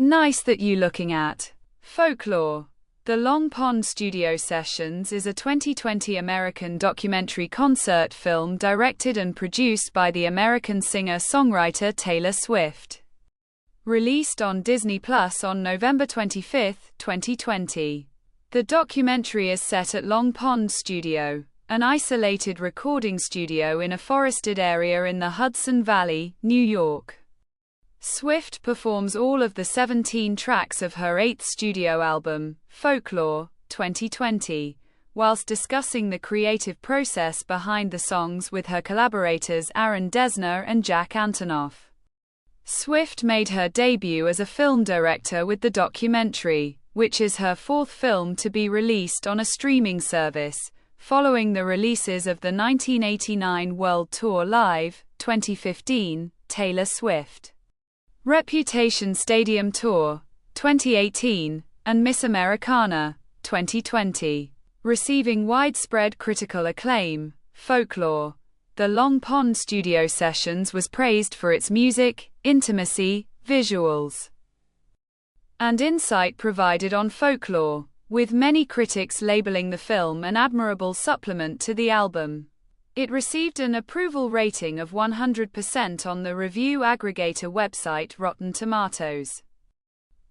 Nice that you looking at. Folklore. The Long Pond Studio Sessions is a 2020 American documentary concert film directed and produced by the American singer-songwriter Taylor Swift. Released on Disney Plus on November 25, 2020. The documentary is set at Long Pond Studio, an isolated recording studio in a forested area in the Hudson Valley, New York. Swift performs all of the 17 tracks of her 8th studio album, Folklore, 2020, whilst discussing the creative process behind the songs with her collaborators Aaron Dessner and Jack Antonoff. Swift made her debut as a film director with the documentary, which is her 4th film to be released on a streaming service, following the releases of the 1989 World Tour Live, 2015, Taylor Swift Reputation Stadium Tour, 2018, and Miss Americana, 2020. Receiving widespread critical acclaim, Folklore. The Long Pond Studio Sessions was praised for its music, intimacy, visuals, and insight provided on Folklore, with many critics labeling the film an admirable supplement to the album. It received an approval rating of 100% on the review aggregator website Rotten Tomatoes.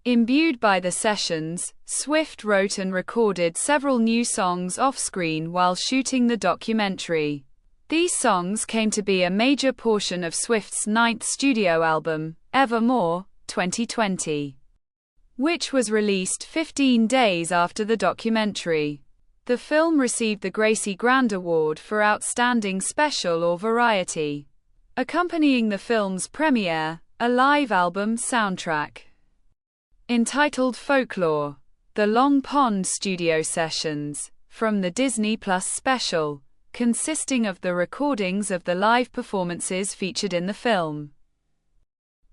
Imbued by the sessions, Swift wrote and recorded several new songs off-screen while shooting the documentary. These songs came to be a major portion of Swift's 9th studio album, Evermore, 2020, which was released 15 days after the documentary. The film received the Gracie Grand Award for Outstanding Special or Variety. Accompanying the film's premiere, a live album soundtrack entitled Folklore, The Long Pond Studio Sessions, from the Disney Plus special, consisting of the recordings of the live performances featured in the film,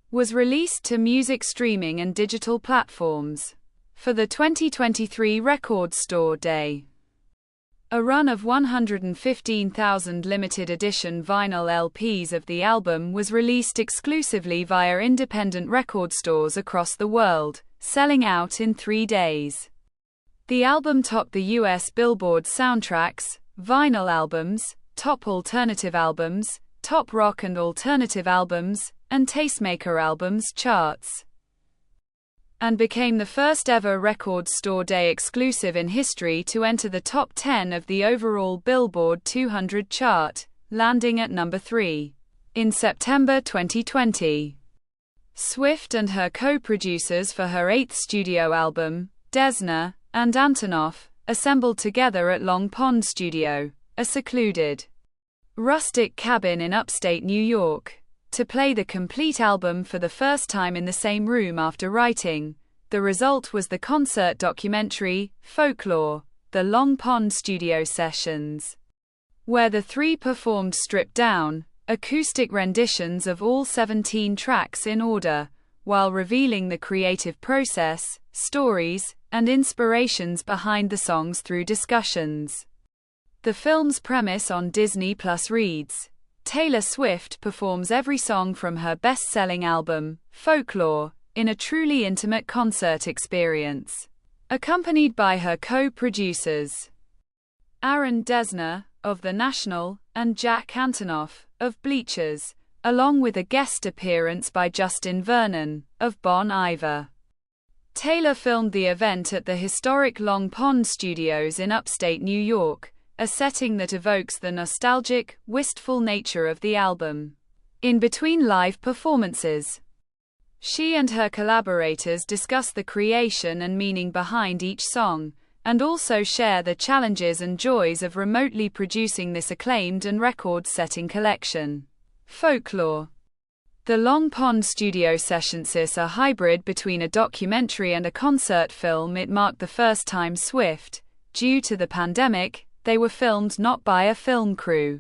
was released to music streaming and digital platforms for the 2023 Record Store Day. A run of 115,000 limited edition vinyl LPs of the album was released exclusively via independent record stores across the world, selling out in 3 days. The album topped the US Billboard Soundtracks, Vinyl Albums, Top Alternative Albums, Top Rock and Alternative Albums, and Tastemaker Albums charts, and became the first ever Record Store Day exclusive in history to enter the top 10 of the overall Billboard 200 chart, landing at number 3. In September 2020, Swift and her co-producers for her 8th studio album, Dessner and Antonoff, assembled together at Long Pond Studio, a secluded, rustic cabin in upstate New York, to play the complete album for the first time in the same room after writing. The result was the concert documentary, Folklore, The Long Pond Studio Sessions, where the three performed stripped-down, acoustic renditions of all 17 tracks in order, while revealing the creative process, stories, and inspirations behind the songs through discussions. The film's premise on Disney Plus reads: Taylor Swift performs every song from her best-selling album, Folklore, in a truly intimate concert experience, accompanied by her co-producers, Aaron Dessner, of The National, and Jack Antonoff, of Bleachers, along with a guest appearance by Justin Vernon, of Bon Iver. Taylor filmed the event at the historic Long Pond Studios in upstate New York, a setting that evokes the nostalgic, wistful nature of the album. In between live performances, she and her collaborators discuss the creation and meaning behind each song, and also share the challenges and joys of remotely producing this acclaimed and record-setting collection. Folklore. The Long Pond Studio Sessions is a hybrid between a documentary and a concert film. It marked the first time Swift, due to the pandemic, they were filmed not by a film crew,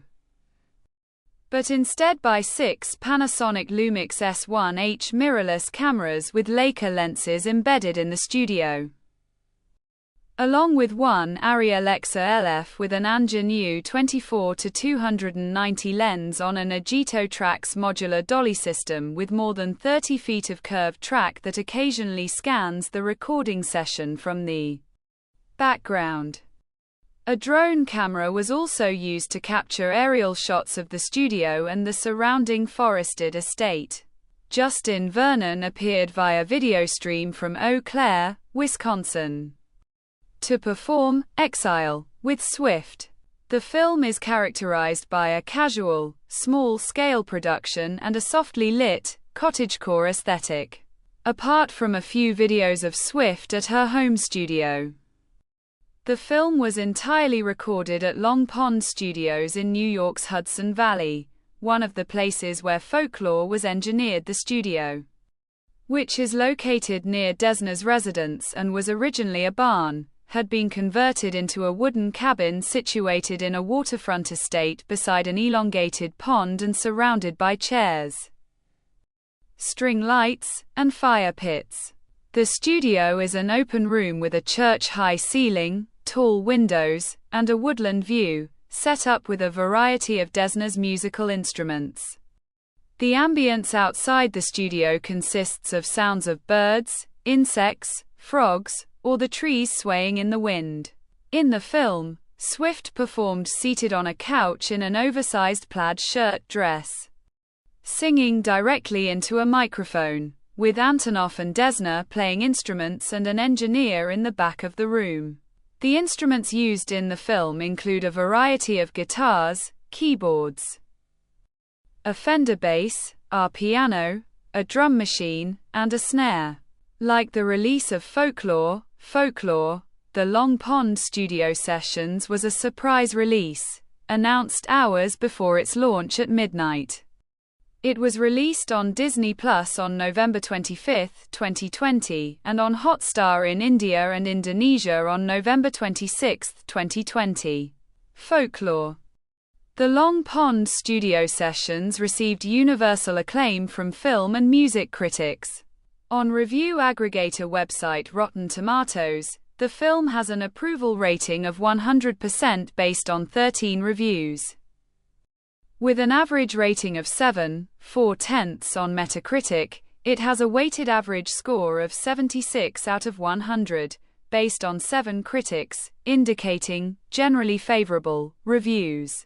but instead by 6 Panasonic Lumix S1H mirrorless cameras with Leica lenses embedded in the studio. along with one ARRI Alexa LF with an Angenieux 24-290 lens on an Agito Trax modular dolly system with more than 30 feet of curved track that occasionally scans the recording session from the background. A drone camera was also used to capture aerial shots of the studio and the surrounding forested estate. Justin Vernon appeared via video stream from Eau Claire, Wisconsin, to perform Exile with Swift. The film is characterized by a casual, small-scale production and a softly lit, cottagecore aesthetic. Apart from a few videos of Swift at her home studio, the film was entirely recorded at Long Pond Studios in New York's Hudson Valley, one of the places where Folklore was engineered. The studio, which is located near Desner's residence and was originally a barn, had been converted into a wooden cabin situated in a waterfront estate beside an elongated pond and surrounded by chairs, string lights, and fire pits. The studio is an open room with a church-high ceiling, tall windows, and a woodland view, set up with a variety of Desner's musical instruments. The ambience outside the studio consists of sounds of birds, insects, frogs, or the trees swaying in the wind. In the film, Swift performed seated on a couch in an oversized plaid shirt dress, singing directly into a microphone, with Antonoff and Desner playing instruments and an engineer in the back of the room. The instruments used in the film include a variety of guitars, keyboards, a Fender bass, a piano, a drum machine, and a snare. Like the release of Folklore, the Long Pond studio sessions was a surprise release, announced hours before its launch at midnight. It was released on Disney Plus on November 25, 2020, and on Hotstar in India and Indonesia on November 26, 2020. Folklore. The Long Pond studio sessions received universal acclaim from film and music critics. On review aggregator website Rotten Tomatoes, the film has an approval rating of 100% based on 13 reviews. With an average rating of 7.4 on Metacritic, it has a weighted average score of 76 out of 100, based on 7 critics, indicating generally favorable reviews.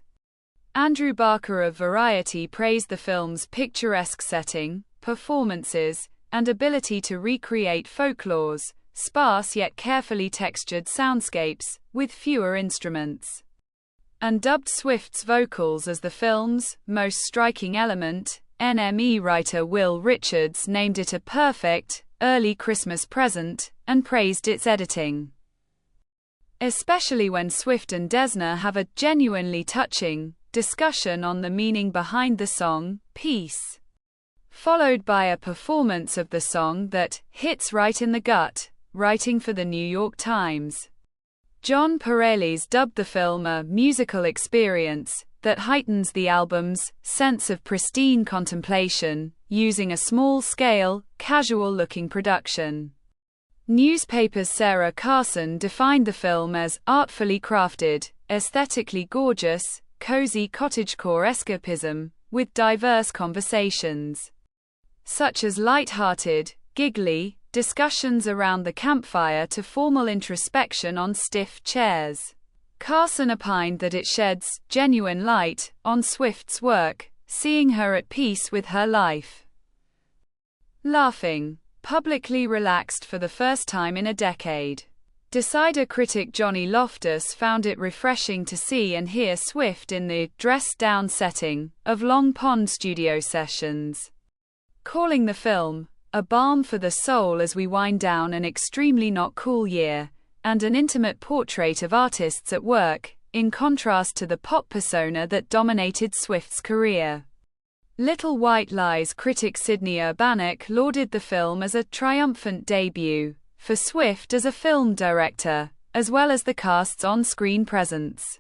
Andrew Barker of Variety praised the film's picturesque setting, performances, and ability to recreate Folklore's sparse yet carefully textured soundscapes, with fewer instruments, and dubbed Swift's vocals as the film's most striking element. NME writer Will Richards named it a perfect, early Christmas present, and praised its editing, especially when Swift and Desner have a genuinely touching discussion on the meaning behind the song, Peace, followed by a performance of the song that hits right in the gut. Writing for the New York Times, John Pareles dubbed the film a musical experience that heightens the album's sense of pristine contemplation, using a small-scale, casual-looking production. Newspaper's Sarah Carson defined the film as artfully crafted, aesthetically gorgeous, cozy cottagecore escapism, with diverse conversations, such as light-hearted, giggly discussions around the campfire to formal introspection on stiff chairs. Carson opined that it sheds genuine light on Swift's work, seeing her at peace with her life, laughing, publicly relaxed for the first time in a decade. Decider critic Johnny Loftus found it refreshing to see and hear Swift in the dressed-down setting of Long Pond studio sessions, calling the film a balm for the soul as we wind down an extremely not cool year, and an intimate portrait of artists at work, in contrast to the pop persona that dominated Swift's career. Little White Lies critic Sidney Urbanek lauded the film as a triumphant debut for Swift as a film director, as well as the cast's on-screen presence.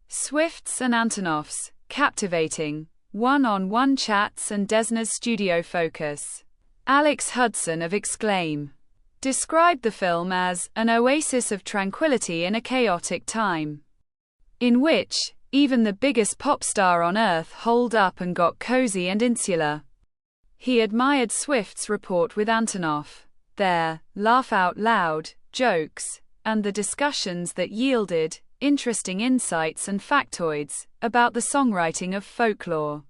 Swift's and Antonoff's captivating one-on-one chats and Desner's studio focus. Alex Hudson of Exclaim described the film as an oasis of tranquility in a chaotic time, in which even the biggest pop star on earth holed up and got cozy and insular. He admired Swift's rapport with Antonoff, their laugh-out-loud jokes, and the discussions that yielded interesting insights and factoids about the songwriting of Folklore.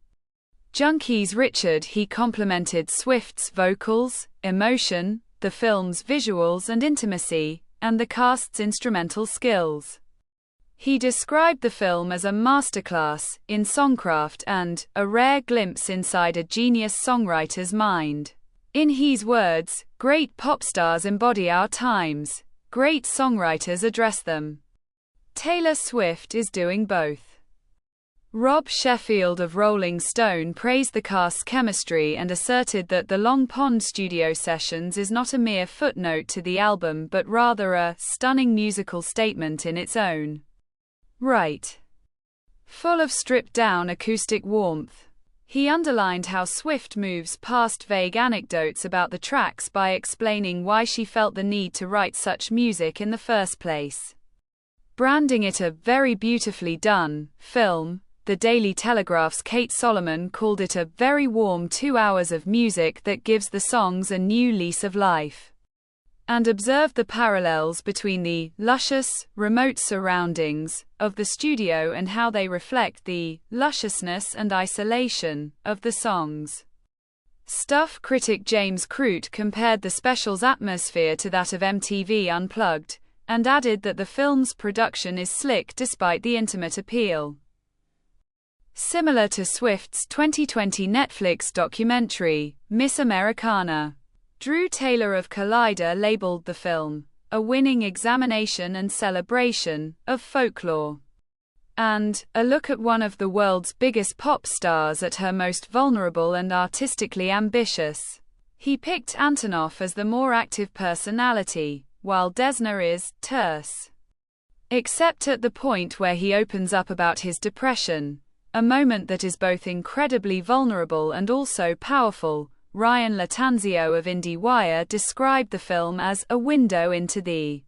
Junkies Richard he complimented Swift's vocals, emotion, the film's visuals and intimacy, and the cast's instrumental skills. He described the film as a masterclass in songcraft and a rare glimpse inside a genius songwriter's mind. In his words, great pop stars embody our times, great songwriters address them. Taylor Swift is doing both. Rob Sheffield of Rolling Stone praised the cast's chemistry and asserted that the Long Pond studio sessions is not a mere footnote to the album but rather a stunning musical statement in its own right. Full of stripped-down acoustic warmth. He underlined how Swift moves past vague anecdotes about the tracks by explaining why she felt the need to write such music in the first place. Branding it a very beautifully done film, the Daily Telegraph's Kate Solomon called it a very warm 2 hours of music that gives the songs a new lease of life, and observed the parallels between the luscious, remote surroundings of the studio and how they reflect the lusciousness and isolation of the songs. Stuff critic James Crute compared the special's atmosphere to that of MTV Unplugged, and added that the film's production is slick despite the intimate appeal. Similar to Swift's 2020 Netflix documentary, Miss Americana, Drew Taylor of Collider labeled the film a winning examination and celebration of folklore, and a look at one of the world's biggest pop stars at her most vulnerable and artistically ambitious. He picked Antonoff as the more active personality, while Desner is terse. Except at the point where he opens up about his depression, a moment that is both incredibly vulnerable and also powerful. Ryan Latanzio of IndieWire described the film as a window into the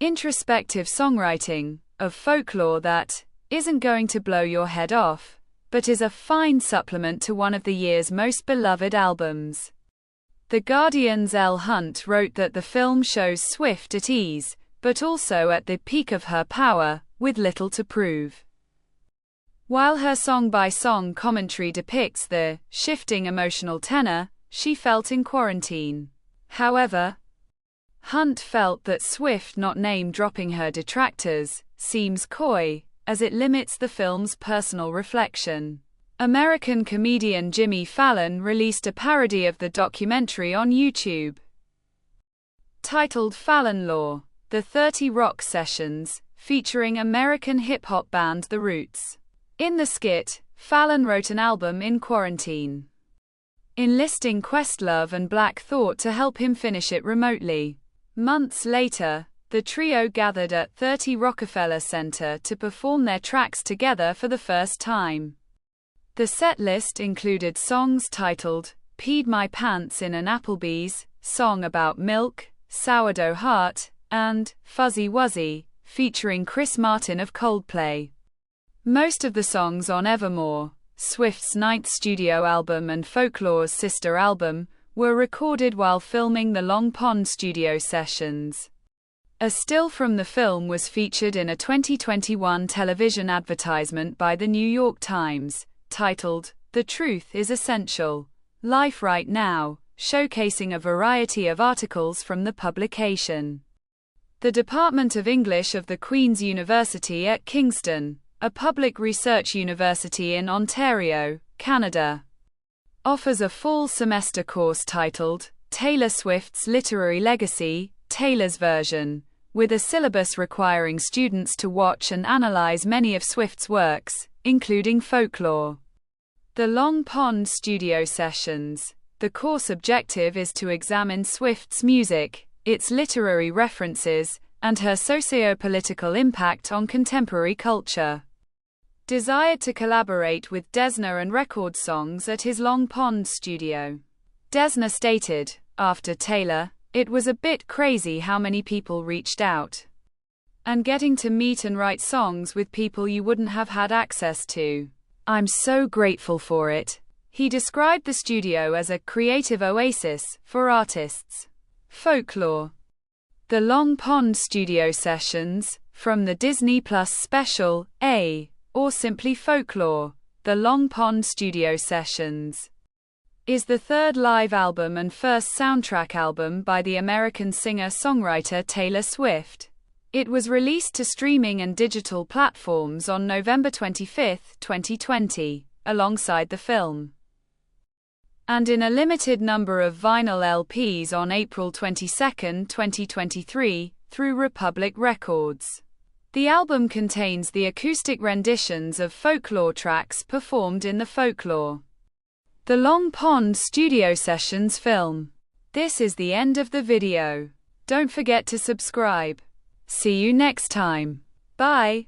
introspective songwriting of Folklore that isn't going to blow your head off, but is a fine supplement to one of the year's most beloved albums. The Guardian's Elle Hunt wrote that the film shows Swift at ease, but also at the peak of her power, with little to prove. While her song-by-song commentary depicts the shifting emotional tenor she felt in quarantine. However, Hunt felt that Swift not name-dropping her detractors seems coy, as it limits the film's personal reflection. American comedian Jimmy Fallon released a parody of the documentary on YouTube, titled Fallon Law: The 30 Rock Sessions, featuring American hip-hop band The Roots. In the skit, Fallon wrote an album in quarantine, enlisting Questlove and Black Thought to help him finish it remotely. Months later, the trio gathered at 30 Rockefeller Center to perform their tracks together for the first time. The setlist included songs titled Peed My Pants in an Applebee's, Song About Milk, Sourdough Heart, and Fuzzy Wuzzy, featuring Chris Martin of Coldplay. Most of the songs on Evermore, Swift's 9th studio album and Folklore's sister album, were recorded while filming the Long Pond studio sessions. A still from the film was featured in a 2021 television advertisement by The New York Times, titled, The Truth is Essential, Life Right Now, showcasing a variety of articles from the publication. The Department of English of the Queen's University at Kingston, a public research university in Ontario, Canada, offers a fall semester course titled, Taylor Swift's Literary Legacy, Taylor's Version, with a syllabus requiring students to watch and analyze many of Swift's works, including Folklore. The Long Pond studio sessions. The course objective is to examine Swift's music, its literary references, and her socio-political impact on contemporary culture. Desired to collaborate with Desner and record songs at his Long Pond studio. Desner stated, after Taylor It was a bit crazy how many people reached out. And getting to meet and write songs with people you wouldn't have had access to. I'm so grateful for it. He described the studio as a creative oasis for artists. Folklore. The Long Pond studio sessions, from the Disney Plus special, or simply Folklore, The Long Pond studio sessions, is the third live album and first soundtrack album by the American singer-songwriter Taylor Swift. It was released to streaming and digital platforms on November 25, 2020, alongside the film, and in a limited number of vinyl LPs on April 22, 2023, through Republic Records. The album contains the acoustic renditions of Folklore tracks performed in the Folklore, The Long Pond studio sessions film. This is the end of the video. Don't forget to subscribe. See you next time. Bye.